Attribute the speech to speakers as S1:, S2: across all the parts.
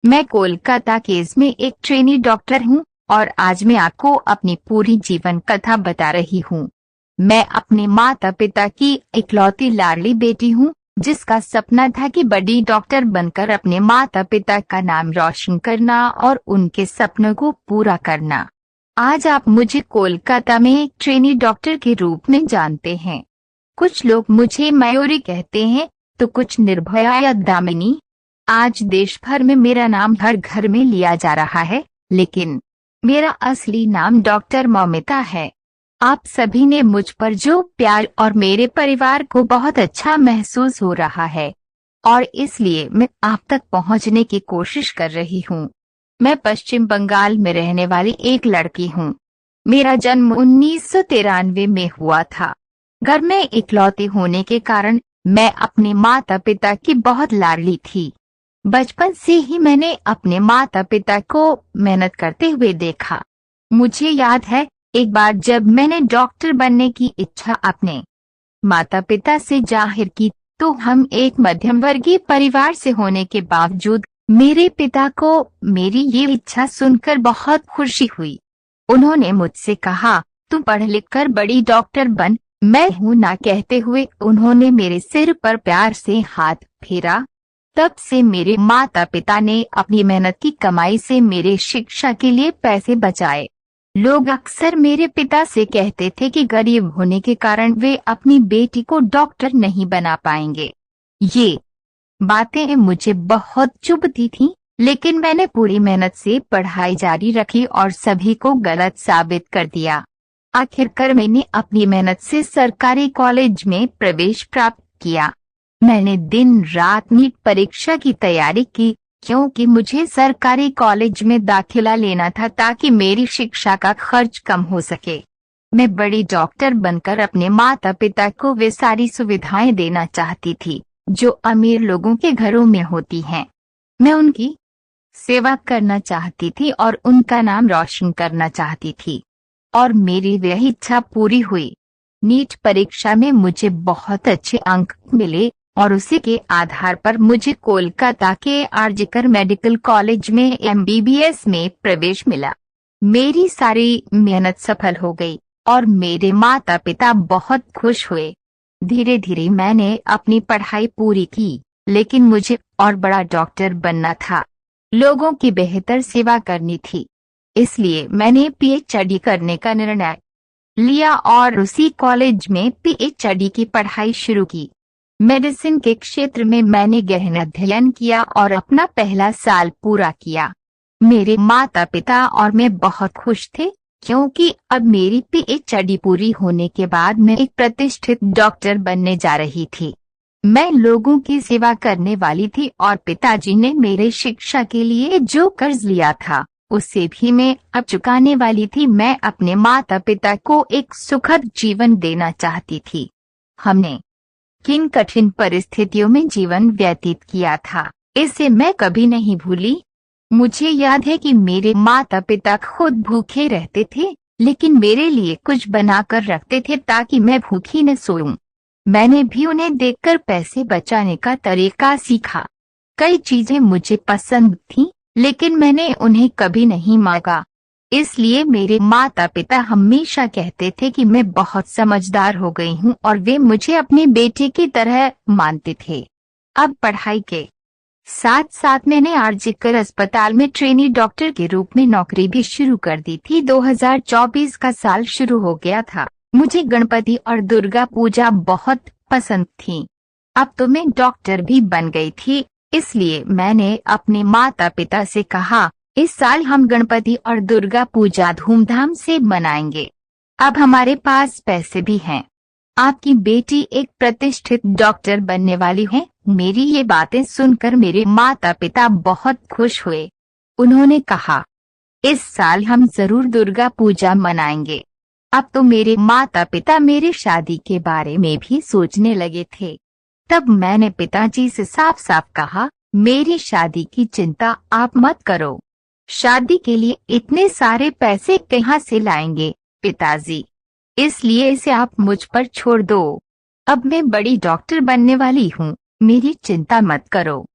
S1: मैं कोलकाता केस में एक ट्रेनी डॉक्टर हूँ और आज मैं आपको अपनी पूरी जीवन कथा बता रही हूँ। मैं अपने माता पिता की इकलौती लाडली बेटी हूँ, जिसका सपना था कि बड़ी डॉक्टर बनकर अपने माता पिता का नाम रोशन करना और उनके सपनों को पूरा करना। आज आप मुझे कोलकाता में एक ट्रेनी डॉक्टर के रूप में जानते हैं। कुछ लोग मुझे मयूरी कहते हैं तो कुछ निर्भया या दामिनी। आज देश भर में मेरा नाम हर घर में लिया जा रहा है, लेकिन मेरा असली नाम डॉक्टर मौमिता है। आप सभी ने मुझ पर जो प्यार और मेरे परिवार को बहुत अच्छा महसूस हो रहा है और इसलिए मैं आप तक पहुंचने की कोशिश कर रही हूं। मैं पश्चिम बंगाल में रहने वाली एक लड़की हूं। मेरा जन्म 1993 में हुआ था। घर में इकलौती होने के कारण मैं अपने माता पिता की बहुत लाडली थी। बचपन से ही मैंने अपने माता पिता को मेहनत करते हुए देखा। मुझे याद है एक बार जब मैंने डॉक्टर बनने की इच्छा अपने माता पिता से जाहिर की, तो हम एक मध्यम वर्गीय परिवार से होने के बावजूद मेरे पिता को मेरी ये इच्छा सुनकर बहुत खुशी हुई। उन्होंने मुझसे कहा, तू पढ़ लिख कर बड़ी डॉक्टर बन। मैं हूं ना कहते हुए उन्होंने मेरे सिर पर प्यार से हाथ फेरा। तब से मेरे माता पिता ने अपनी मेहनत की कमाई से मेरे शिक्षा के लिए पैसे बचाए। लोग अक्सर मेरे पिता से कहते थे कि गरीब होने के कारण वे अपनी बेटी को डॉक्टर नहीं बना पाएंगे। ये बातें मुझे बहुत चुभती थीं, लेकिन मैंने पूरी मेहनत से पढ़ाई जारी रखी और सभी को गलत साबित कर दिया। आखिरकार मैंने अपनी मेहनत से सरकारी कॉलेज में प्रवेश प्राप्त किया। मैंने दिन रात नीट परीक्षा की तैयारी की, क्योंकि मुझे सरकारी कॉलेज में दाखिला लेना था ताकि मेरी शिक्षा का खर्च कम हो सके। मैं बड़ी डॉक्टर बनकर अपने माता पिता को वे सारी सुविधाएं देना चाहती थी जो अमीर लोगों के घरों में होती हैं। मैं उनकी सेवा करना चाहती थी और उनका नाम रोशन करना चाहती थी, और मेरी वह इच्छा पूरी हुई। नीट परीक्षा में मुझे बहुत अच्छे अंक मिले और उसी के आधार पर मुझे कोलकाता के आरजीकर मेडिकल कॉलेज में एमबीबीएस में प्रवेश मिला। मेरी सारी मेहनत सफल हो गई और मेरे माता पिता बहुत खुश हुए। धीरे धीरे मैंने अपनी पढ़ाई पूरी की, लेकिन मुझे और बड़ा डॉक्टर बनना था। लोगों की बेहतर सेवा करनी थी, इसलिए मैंने पीएचडी करने का निर्णय लिया और उसी कॉलेज में पीएचडी की पढ़ाई शुरू की। मेडिसिन के क्षेत्र में मैंने गहन अध्ययन किया और अपना पहला साल पूरा किया। मेरे माता पिता और मैं बहुत खुश थे, क्योंकि अब मेरी पीएचडी पूरी होने के बाद मैं एक प्रतिष्ठित डॉक्टर बनने जा रही थी। मैं लोगों की सेवा करने वाली थी और पिताजी ने मेरे शिक्षा के लिए जो कर्ज लिया था उससे भी मैं अब चुकाने वाली थी। मैं अपने माता पिता को एक सुखद जीवन देना चाहती थी। हमने किन कठिन परिस्थितियों में जीवन व्यतीत किया था, इसे मैं कभी नहीं भूली। मुझे याद है कि मेरे माता पिता खुद भूखे रहते थे, लेकिन मेरे लिए कुछ बनाकर रखते थे ताकि मैं भूखी न सोऊं। मैंने भी उन्हें देखकर पैसे बचाने का तरीका सीखा। कई चीजें मुझे पसंद थीं, लेकिन मैंने उन्हें कभी नहीं मांगा। इसलिए मेरे माता पिता हमेशा कहते थे कि मैं बहुत समझदार हो गई हूँ और वे मुझे अपने बेटे की तरह मानते थे। अब पढ़ाई के साथ साथ मैंने आरजीकर अस्पताल में ट्रेनी डॉक्टर के रूप में नौकरी भी शुरू कर दी थी। 2024 का साल शुरू हो गया था। मुझे गणपति और दुर्गा पूजा बहुत पसंद थी। अब तो मैं डॉक्टर भी बन गई थी, इसलिए मैंने अपने माता पिता से कहा, इस साल हम गणपति और दुर्गा पूजा धूमधाम से मनाएंगे। अब हमारे पास पैसे भी हैं। आपकी बेटी एक प्रतिष्ठित डॉक्टर बनने वाली है। मेरी ये बातें सुनकर मेरे माता पिता बहुत खुश हुए। उन्होंने कहा, इस साल हम जरूर दुर्गा पूजा मनाएंगे। अब तो मेरे माता पिता मेरी शादी के बारे में भी सोचने लगे थे। तब मैंने पिताजी से साफ साफ कहा, मेरी शादी की चिंता आप मत करो। शादी के लिए इतने सारे पैसे कहाँ से लाएंगे पिताजी, इसलिए इसे आप मुझ पर छोड़ दो। अब मैं बड़ी डॉक्टर बनने वाली हूँ, मेरी चिंता मत करो।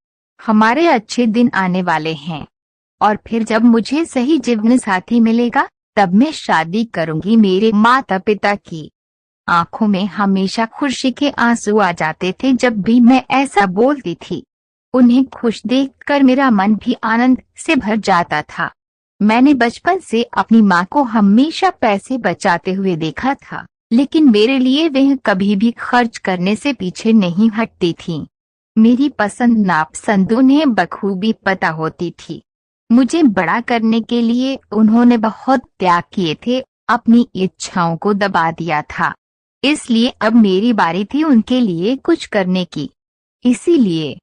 S1: हमारे अच्छे दिन आने वाले हैं और फिर जब मुझे सही जीवन साथी मिलेगा तब मैं शादी करूंगी। मेरे माता पिता की आंखों में हमेशा खुशी के आंसू आ जाते थे जब भी मैं ऐसा बोलती थी। उन्हें खुश देखकर मेरा मन भी आनंद से भर जाता था। मैंने बचपन से अपनी माँ को हमेशा पैसे बचाते हुए देखा था, लेकिन मेरे लिए वह कभी भी खर्च करने से पीछे नहीं हटती थी। मेरी पसंद नापसंद उन्हें बखूबी पता होती थी। मुझे बड़ा करने के लिए उन्होंने बहुत त्याग किए थे, अपनी इच्छाओं को दबा दिया था। इसलिए अब मेरी बारी थी उनके लिए कुछ करने की। इसीलिए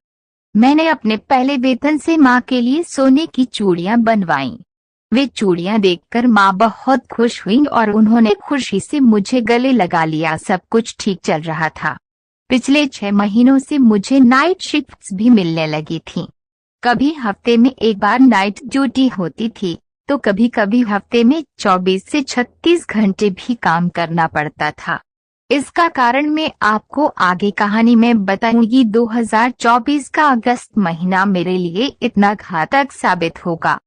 S1: मैंने अपने पहले वेतन से माँ के लिए सोने की चूड़ियां बनवाईं। वे चूड़ियां देखकर माँ बहुत खुश हुई और उन्होंने खुशी से मुझे गले लगा लिया। सब कुछ ठीक चल रहा था। पिछले 6 महीनों से मुझे नाइट शिफ्ट्स भी मिलने लगी थीं। कभी हफ्ते में एक बार नाइट ड्यूटी होती थी, तो कभी कभी हफ्ते में 24 से 36 घंटे भी काम करना पड़ता था। इसका कारण मैं आपको आगे कहानी में बताऊंगी। 2024 का अगस्त महीना मेरे लिए इतना घातक साबित होगा,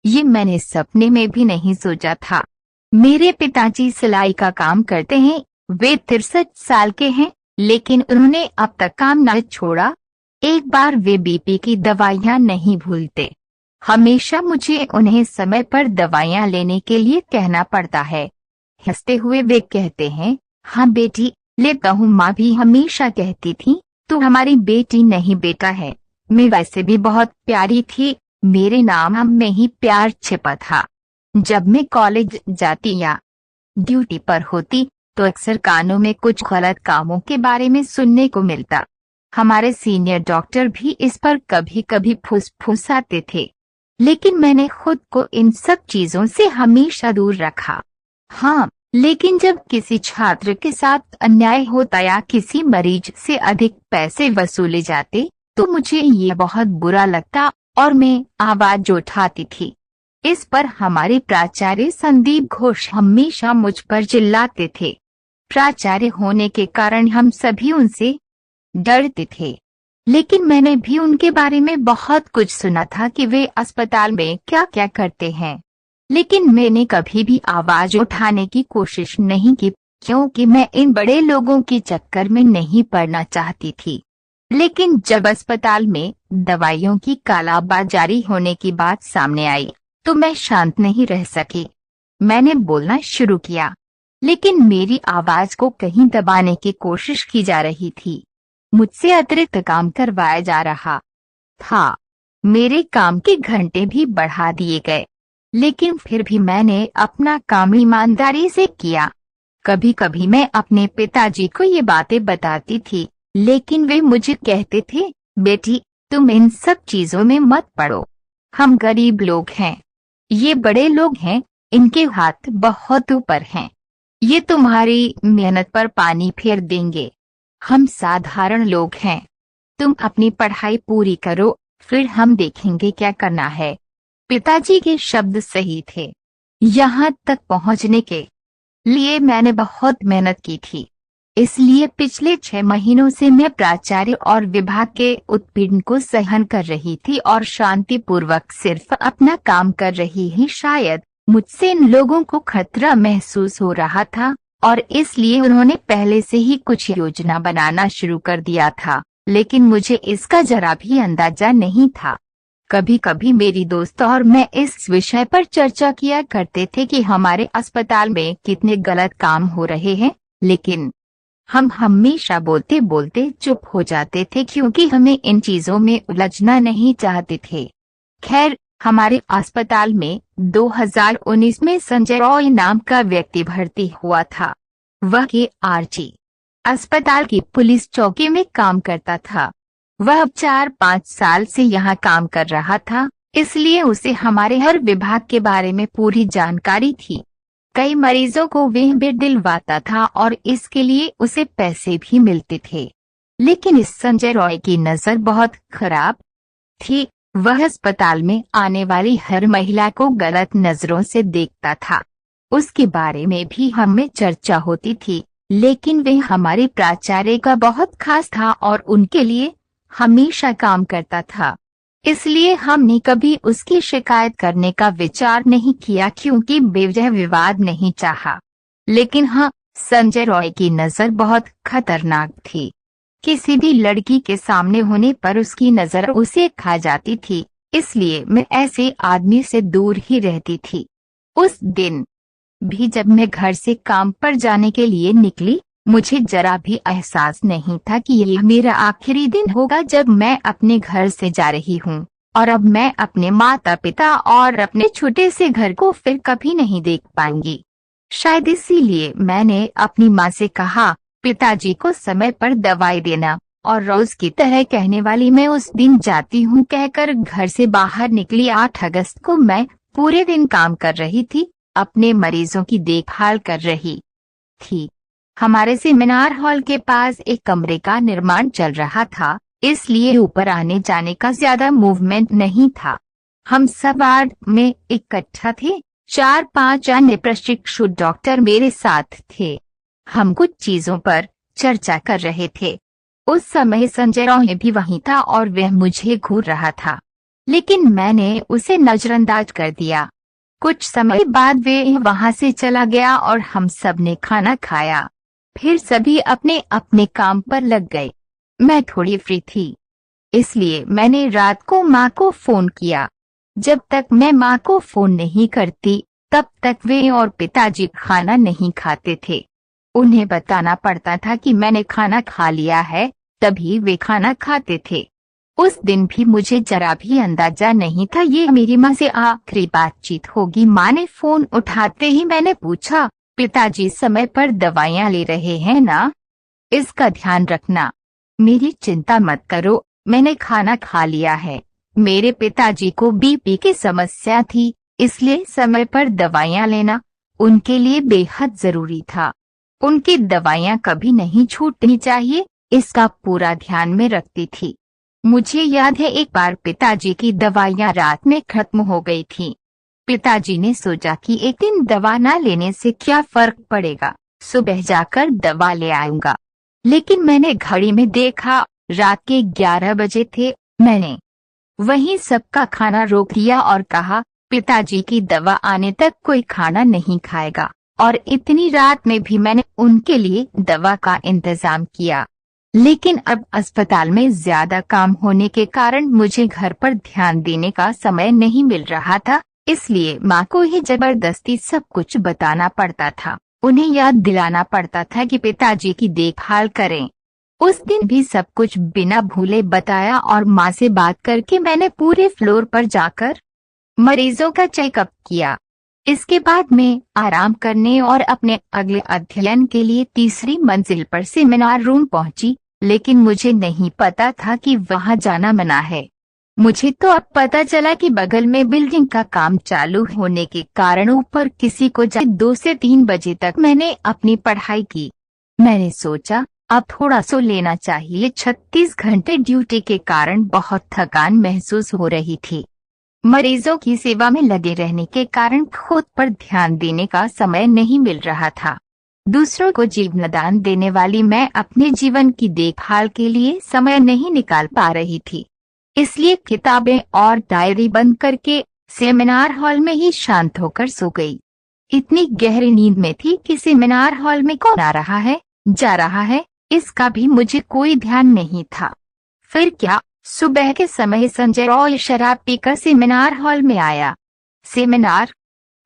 S1: ये मैंने सपने में भी नहीं सोचा था। मेरे पिताजी सिलाई का काम करते हैं। वे 63 साल के हैं, लेकिन उन्होंने अब तक काम न छोड़ा। एक बार वे बीपी की दवाइयां नहीं भूलते। हमेशा मुझे उन्हें समय पर दवाइयां लेने के लिए कहना पड़ता है। हंसते हुए वे कहते हैं, हाँ बेटी, लेता हूँ। माँ भी हमेशा कहती थी, तू हमारी बेटी नहीं बेटा है। मैं वैसे भी बहुत प्यारी थी, मेरे नाम में ही प्यार छिपा था। जब मैं कॉलेज जाती या ड्यूटी पर होती तो अक्सर कानों में कुछ गलत कामों के बारे में सुनने को मिलता। हमारे सीनियर डॉक्टर भी इस पर कभी कभी फुसफुसाते थे, लेकिन मैंने खुद को इन सब चीजों से हमेशा दूर रखा। हाँ, लेकिन जब किसी छात्र के साथ अन्याय होता या किसी मरीज से अधिक पैसे वसूले जाते तो मुझे ये बहुत बुरा लगता और मैं आवाज उठाती थी। इस पर हमारे प्राचार्य संदीप घोष हमेशा मुझ पर चिल्लाते थे। प्राचार्य होने के कारण हम सभी उनसे डरते थे, लेकिन मैंने भी उनके बारे में बहुत कुछ सुना था कि वे अस्पताल में क्या क्या करते हैं। लेकिन मैंने कभी भी आवाज उठाने की कोशिश नहीं की, क्योंकि मैं इन बड़े लोगों के चक्कर में नहीं पड़ना चाहती थी। लेकिन जब अस्पताल में दवाइयों की कालाबाजारी होने की बात सामने आई तो मैं शांत नहीं रह सकी। मैंने बोलना शुरू किया, लेकिन मेरी आवाज को कहीं दबाने की कोशिश की जा रही थी। मुझसे अतिरिक्त काम करवाया जा रहा था। मेरे काम के घंटे भी बढ़ा दिए गए, लेकिन फिर भी मैंने अपना काम ईमानदारी से किया। कभी कभी मैं अपने पिताजी को ये बातें बताती थी, लेकिन वे मुझे कहते थे, बेटी तुम इन सब चीजों में मत पड़ो, हम गरीब लोग हैं, ये बड़े लोग हैं, इनके हाथ बहुत ऊपर हैं, ये तुम्हारी मेहनत पर पानी फेर देंगे। हम साधारण लोग हैं, तुम अपनी पढ़ाई पूरी करो, फिर हम देखेंगे क्या करना है। पिताजी के शब्द सही थे। यहाँ तक पहुँचने के लिए मैंने बहुत मेहनत की थी। इसलिए पिछले 6 महीनों से मैं प्राचार्य और विभाग के उत्पीड़न को सहन कर रही थी और शांतिपूर्वक सिर्फ अपना काम कर रही ही। शायद मुझसे इन लोगों को खतरा महसूस हो रहा था और इसलिए उन्होंने पहले से ही कुछ योजना बनाना शुरू कर दिया था, लेकिन मुझे इसका जरा भी अंदाजा नहीं था। कभी कभी मेरी दोस्त और मैं इस विषय पर चर्चा किया करते थे कि हमारे अस्पताल में कितने गलत काम हो रहे हैं, लेकिन हम हमेशा बोलते बोलते चुप हो जाते थे क्योंकि हमें इन चीजों में उलझना नहीं चाहते थे। खैर, हमारे अस्पताल में 2019 में संजय रॉय नाम का व्यक्ति भर्ती हुआ था। वह के आरजी अस्पताल की पुलिस चौकी में काम करता था। वह 4-5 साल से यहाँ काम कर रहा था, इसलिए उसे हमारे हर विभाग के बारे में पूरी जानकारी थी। कई मरीजों को वह बेड दिलवाता था और इसके लिए उसे पैसे भी मिलते थे। लेकिन इस संजय रॉय की नजर बहुत खराब थी। वह अस्पताल में आने वाली हर महिला को गलत नजरों से देखता था। उसके बारे में भी हमें चर्चा होती थी, लेकिन वह हमारे प्राचार्य का बहुत खास था और उनके लिए हमेशा काम करता था। इसलिए हमने कभी उसकी शिकायत करने का विचार नहीं किया क्योंकि बेवजह विवाद नहीं चाहा। लेकिन हाँ, संजय रॉय की नज़र बहुत खतरनाक थी। किसी भी लड़की के सामने होने पर उसकी नज़र उसे खा जाती थी, इसलिए मैं ऐसे आदमी से दूर ही रहती थी। उस दिन भी जब मैं घर से काम पर जाने के लिए निकली, मुझे जरा भी एहसास नहीं था कि यह मेरा आखिरी दिन होगा जब मैं अपने घर से जा रही हूँ और अब मैं अपने माता पिता और अपने छोटे से घर को फिर कभी नहीं देख पाऊंगी। शायद इसीलिए मैंने अपनी माँ से कहा, पिताजी को समय पर दवाई देना, और रोज की तरह कहने वाली मैं उस दिन जाती हूँ कहकर घर से बाहर निकली। 8 अगस्त को मैं पूरे दिन काम कर रही थी, अपने मरीजों की देखभाल कर रही थी। हमारे सेमिनार हॉल के पास एक कमरे का निर्माण चल रहा था, इसलिए ऊपर आने जाने का ज्यादा मूवमेंट नहीं था। हम सब वार्ड में इकट्ठा थे। 4-5 अन्य प्रशिक्षु डॉक्टर मेरे साथ थे। हम कुछ चीजों पर चर्चा कर रहे थे। उस समय संजय रॉय भी वहीं था और वह मुझे घूर रहा था, लेकिन मैंने उसे नजरअंदाज कर दिया। कुछ समय बाद वे वहां से चला गया और हम सब ने खाना खाया। फिर सभी अपने अपने काम पर लग गए। मैं थोड़ी फ्री थी, इसलिए मैंने रात को माँ को फोन किया। जब तक मैं माँ को फोन नहीं करती, तब तक वे और पिताजी खाना नहीं खाते थे। उन्हें बताना पड़ता था कि मैंने खाना खा लिया है, तभी वे खाना खाते थे। उस दिन भी मुझे जरा भी अंदाजा नहीं था ये मेरी माँ से आखिरी बातचीत होगी। माँ ने फोन उठाते ही मैंने पूछा, पिताजी समय पर दवाइयाँ ले रहे हैं ना? इसका ध्यान रखना। मेरी चिंता मत करो, मैंने खाना खा लिया है। मेरे पिताजी को बीपी की समस्या थी, इसलिए समय पर दवाइयाँ लेना उनके लिए बेहद जरूरी था। उनकी दवाइयाँ कभी नहीं छूटनी चाहिए, इसका पूरा ध्यान में रखती थी। मुझे याद है एक बार पिताजी की दवाइयाँ रात में खत्म हो गई थी। पिताजी ने सोचा कि एक दिन दवा न लेने से क्या फर्क पड़ेगा, सुबह जाकर दवा ले आऊंगा। लेकिन मैंने घड़ी में देखा, रात के 11 बजे थे। मैंने वहीं सबका खाना रोक दिया और कहा, पिताजी की दवा आने तक कोई खाना नहीं खाएगा। और इतनी रात में भी मैंने उनके लिए दवा का इंतजाम किया। लेकिन अब अस्पताल में ज्यादा काम होने के कारण मुझे घर पर ध्यान देने का समय नहीं मिल रहा था, इसलिए माँ को ही जबरदस्ती सब कुछ बताना पड़ता था। उन्हें याद दिलाना पड़ता था कि पिताजी की देखभाल करें। उस दिन भी सब कुछ बिना भूले बताया और माँ से बात करके मैंने पूरे फ्लोर पर जाकर मरीजों का चेकअप किया। इसके बाद मैं आराम करने और अपने अगले अध्ययन के लिए तीसरी मंजिल पर सेमिनार रूम पहुंची, लेकिन मुझे नहीं पता था कि वहां जाना मना है। मुझे तो अब पता चला कि बगल में बिल्डिंग का काम चालू होने के कारण ऊपर किसी को 2 से 3 बजे तक मैंने अपनी पढ़ाई की। मैंने सोचा अब थोड़ा सो लेना चाहिए। 36 घंटे ड्यूटी के कारण बहुत थकान महसूस हो रही थी। मरीजों की सेवा में लगे रहने के कारण खुद पर ध्यान देने का समय नहीं मिल रहा था। दूसरों को जीवनदान देने वाली मैं अपने जीवन की देखभाल के लिए समय नहीं निकाल पा रही थी, इसलिए किताबें और डायरी बंद करके सेमिनार हॉल में ही शांत होकर सो गई। इतनी गहरी नींद में थी कि सेमिनार हॉल में कौन आ रहा है, जा रहा है, इसका भी मुझे कोई ध्यान नहीं था। फिर क्या, सुबह के समय संजय रॉय शराब पीकर सेमिनार हॉल में आया। सेमिनार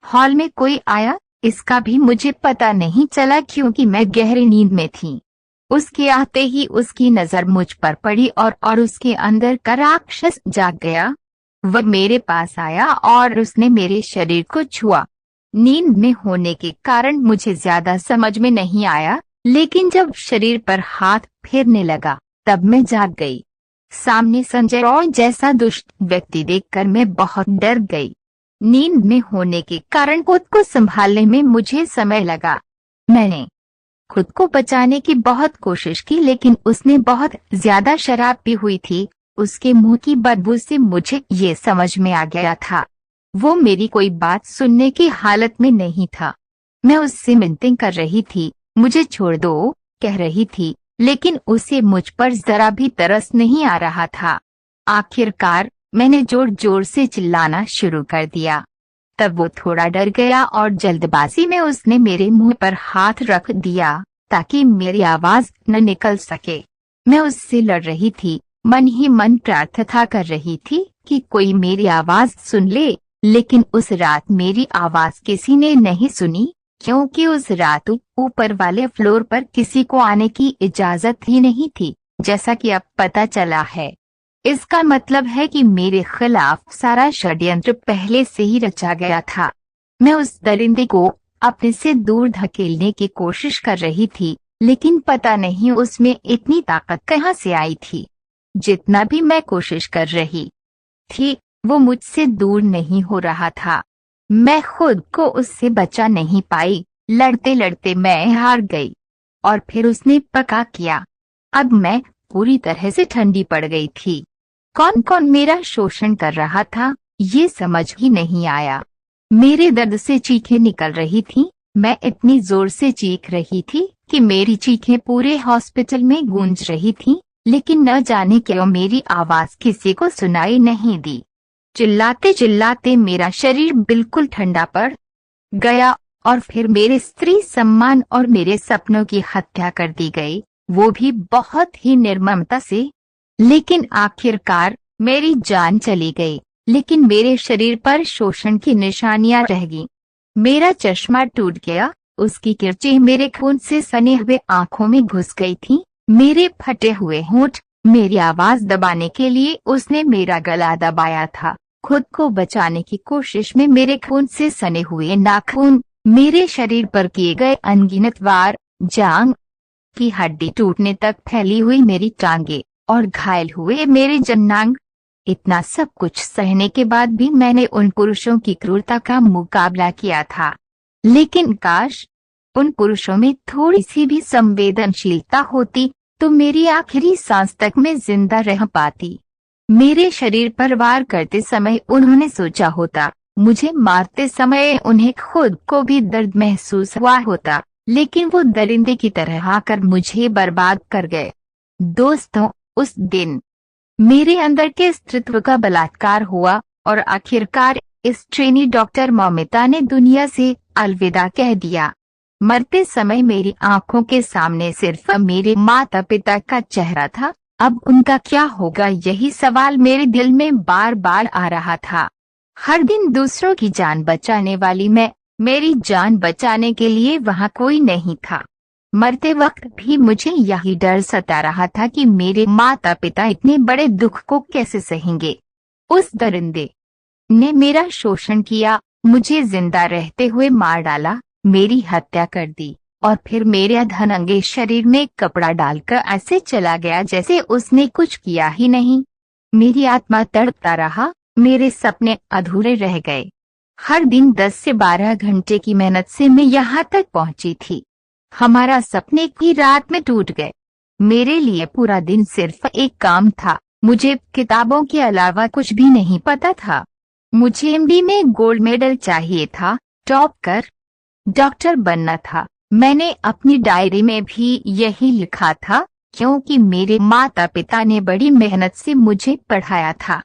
S1: हॉल में कोई आया, इसका भी मुझे पता नहीं चला क्योंकि मैं गहरी नींद में थी। उसके आते ही उसकी नजर मुझ पर पड़ी और उसके अंदर का राक्षस जाग गया। वह मेरे पास आया और उसने मेरे शरीर को छुआ। नींद में होने के कारण मुझे ज्यादा समझ में नहीं आया, लेकिन जब शरीर पर हाथ फेरने लगा तब मैं जाग गई। सामने संजय रॉय जैसा दुष्ट व्यक्ति देखकर मैं बहुत डर गई। नींद में होने के कारण खुद को संभालने में मुझे समय लगा। मैंने खुद को बचाने की बहुत कोशिश की, लेकिन उसने बहुत ज्यादा शराब पी हुई थी। उसके मुंह की बदबू से मुझे ये समझ में आ गया था वो मेरी कोई बात सुनने की हालत में नहीं था। मैं उससे मिन्नतें कर रही थी, मुझे छोड़ दो कह रही थी, लेकिन उसे मुझ पर जरा भी तरस नहीं आ रहा था। आखिरकार मैंने जोर जोर से चिल्लाना शुरू कर दिया। तब वो थोड़ा डर गया और जल्दबाजी में उसने मेरे मुंह पर हाथ रख दिया ताकि मेरी आवाज न निकल सके। मैं उससे लड़ रही थी, मन ही मन प्रार्थना कर रही थी कि कोई मेरी आवाज सुन ले, लेकिन उस रात मेरी आवाज किसी ने नहीं सुनी, क्योंकि उस रात ऊपर वाले फ्लोर पर किसी को आने की इजाजत ही नहीं थी, जैसा कि अब पता चला है। इसका मतलब है कि मेरे खिलाफ सारा षड्यंत्र पहले से ही रचा गया था। मैं उस दरिंदे को अपने से दूर धकेलने की कोशिश कर रही थी, लेकिन पता नहीं उसमें इतनी ताकत कहाँ से आई थी। जितना भी मैं कोशिश कर रही थी, वो मुझसे दूर नहीं हो रहा था। मैं खुद को उससे बचा नहीं पाई। लड़ते लड़ते मैं हार गई और फिर उसने पक्का किया। अब मैं पूरी तरह से ठंडी पड़ गई थी। कौन कौन मेरा शोषण कर रहा था, ये समझ ही नहीं आया। मेरे दर्द से चीखें निकल रही थीं। मैं इतनी जोर से चीख रही थी कि मेरी चीखें पूरे हॉस्पिटल में गूंज रही थीं, लेकिन न जाने क्यों मेरी आवाज किसी को सुनाई नहीं दी। चिल्लाते चिल्लाते मेरा शरीर बिल्कुल ठंडा पड़ गया और फिर मेरे स्त्री सम्मान और मेरे सपनों की हत्या कर दी गई, वो भी बहुत ही निर्ममता से। लेकिन आखिरकार मेरी जान चली गई, लेकिन मेरे शरीर पर शोषण की निशानियां रह गईं। मेरा चश्मा टूट गया, उसकी किरचें मेरे खून से सने हुए आंखों में घुस गई थीं। मेरे फटे हुए होंठ, मेरी आवाज दबाने के लिए उसने मेरा गला दबाया था। खुद को बचाने की कोशिश में मेरे खून से सने हुए नाखून, मेरे शरीर पर किए गए अनगिनत वार, जांग की हड्डी टूटने तक फैली हुई मेरी टांगे और घायल हुए मेरे जन्नांग। इतना सब कुछ सहने के बाद भी मैंने उन पुरुषों की क्रूरता का मुकाबला किया था, लेकिन काश उन पुरुषों में थोड़ी सी भी संवेदनशीलता होती तो मेरी आखिरी सांस तक मैं जिंदा रह पाती। मेरे शरीर पर वार करते समय उन्होंने सोचा होता, मुझे मारते समय उन्हें खुद को भी दर्द महसूस हुआ होता, लेकिन वो दरिंदे की तरह आकर मुझे बर्बाद कर गए। दोस्तों, उस दिन मेरे अंदर के स्त्रीत्व का बलात्कार हुआ और आखिरकार इस ट्रेनी डॉक्टर मौमिता ने दुनिया से अलविदा कह दिया। मरते समय मेरी आंखों के सामने सिर्फ मेरे माता पिता का चेहरा था। अब उनका क्या होगा, यही सवाल मेरे दिल में बार बार आ रहा था। हर दिन दूसरों की जान बचाने वाली मैं, मेरी जान बचाने के लिए वहाँ कोई नहीं था। मरते वक्त भी मुझे यही डर सता रहा था कि मेरे माता पिता इतने बड़े दुख को कैसे सहेंगे। उस दरिंदे ने मेरा शोषण किया, मुझे जिंदा रहते हुए मार डाला, मेरी हत्या कर दी और फिर मेरे अधनंगे शरीर में कपड़ा डालकर ऐसे चला गया जैसे उसने कुछ किया ही नहीं। मेरी आत्मा तड़पता रहा, मेरे सपने अधूरे रह गए। हर दिन 10 से 12 घंटे की मेहनत से मैं यहाँ तक पहुँची थी। हमारा सपने की रात में टूट गए। मेरे लिए पूरा दिन सिर्फ एक काम था, मुझे किताबों के अलावा कुछ भी नहीं पता था। मुझे एमडी में गोल्ड मेडल चाहिए था, टॉप कर डॉक्टर बनना था। मैंने अपनी डायरी में भी यही लिखा था, क्योंकि मेरे माता पिता ने बड़ी मेहनत से मुझे पढ़ाया था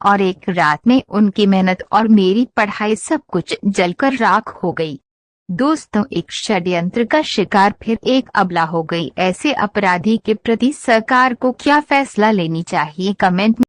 S1: और एक रात में उनकी मेहनत और मेरी पढ़ाई सब कुछ जलकर राख हो गई। दोस्तों, एक षड्यंत्र का शिकार फिर एक अबला हो गई। ऐसे अपराधी के प्रति सरकार को क्या फैसला लेनी चाहिए, कमेंट